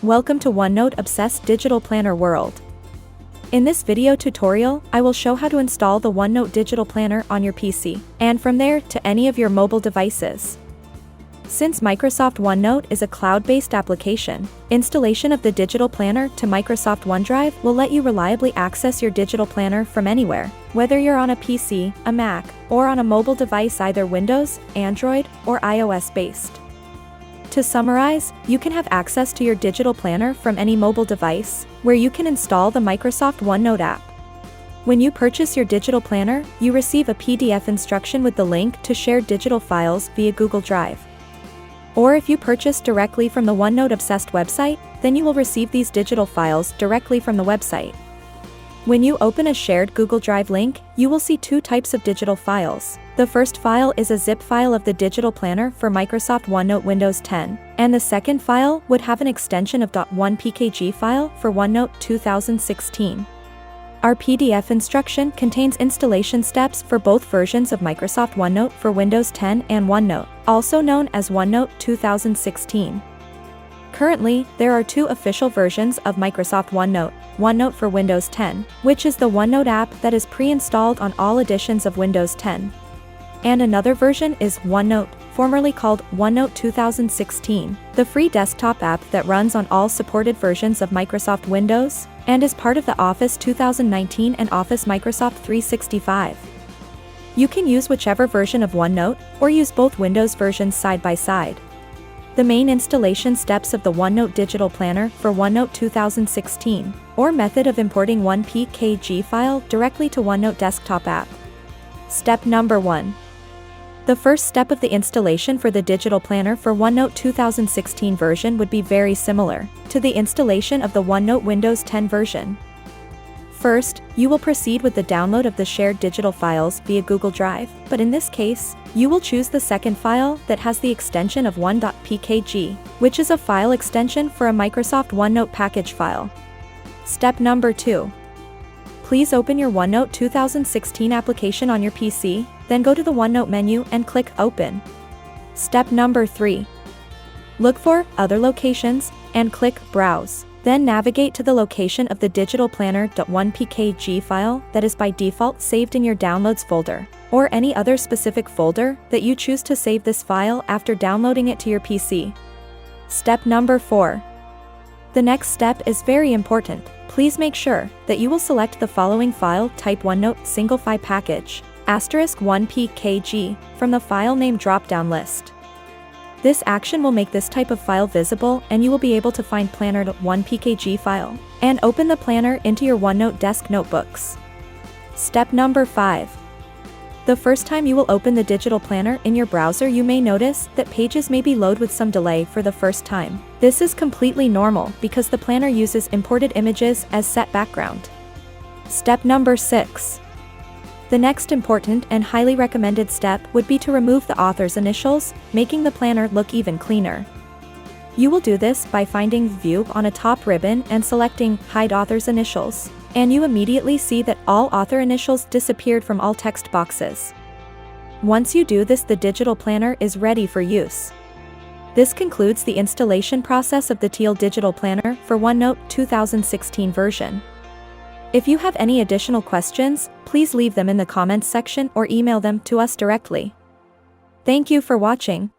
Welcome to OneNote Obsessed Digital Planner World. In this video tutorial, I will show how to install the OneNote Digital Planner on your PC, and from there to any of your mobile devices. Since Microsoft OneNote is a cloud-based application, installation of the Digital Planner to Microsoft OneDrive will let you reliably access your digital planner from anywhere, whether you're on a PC, a Mac, or on a mobile device either Windows, Android, or iOS-based. To summarize, you can have access to your digital planner from any mobile device, where you can install the Microsoft OneNote app. When you purchase your digital planner, you receive a PDF instruction with the link to shared digital files via Google Drive. Or if you purchase directly from the OneNote Obsessed website, then you will receive these digital files directly from the website. When you open a shared Google Drive link, you will see two types of digital files. The first file is a zip file of the digital planner for Microsoft OneNote Windows 10, and the second file would have an extension of .onepkg file for OneNote 2016. Our PDF instruction contains installation steps for both versions of Microsoft OneNote for Windows 10 and OneNote, also known as OneNote 2016. Currently, there are two official versions of Microsoft OneNote: OneNote for Windows 10, which is the OneNote app that is pre-installed on all editions of Windows 10. And another version is OneNote, formerly called OneNote 2016, the free desktop app that runs on all supported versions of Microsoft Windows, and is part of the Office 2019 and Office Microsoft 365. You can use whichever version of OneNote, or use both Windows versions side by side. The main installation steps of the OneNote Digital Planner for OneNote 2016, or method of importing OnePkg file directly to OneNote desktop app. Step number 1. The first step of the installation for the Digital Planner for OneNote 2016 version would be very similar to the installation of the OneNote Windows 10 version. First, you will proceed with the download of the shared digital files via Google Drive, but in this case, you will choose the second file that has the extension of one.pkg, which is a file extension for a Microsoft OneNote package file. Step number 2. Please open your OneNote 2016 application on your PC, then go to the OneNote menu and click Open. Step number 3. Look for Other Locations and click Browse. Then navigate to the location of the Digital Planner.onepkg file that is by default saved in your Downloads folder, or any other specific folder that you choose to save this file after downloading it to your PC. Step number 4. The next step is very important. Please make sure that you will select the following file type OneNote single file package *1pkg from the file name drop-down list. This action will make this type of file visible, and you will be able to find planner.onepkg file and open the planner into your OneNote desk notebooks. Step number 5. The first time you will open the digital planner in your browser, you may notice that pages may be loaded with some delay for the first time. This is completely normal because the planner uses imported images as set background. Step number 6. The next important and highly recommended step would be to remove the author's initials, making the planner look even cleaner. You will do this by finding View on a top ribbon and selecting Hide Author's Initials, and you immediately see that all author initials disappeared from all text boxes. Once you do this, the digital planner is ready for use. This concludes the installation process of the Teal Digital Planner for OneNote 2016 version. If you have any additional questions, please leave them in the comments section or email them to us directly. Thank you for watching.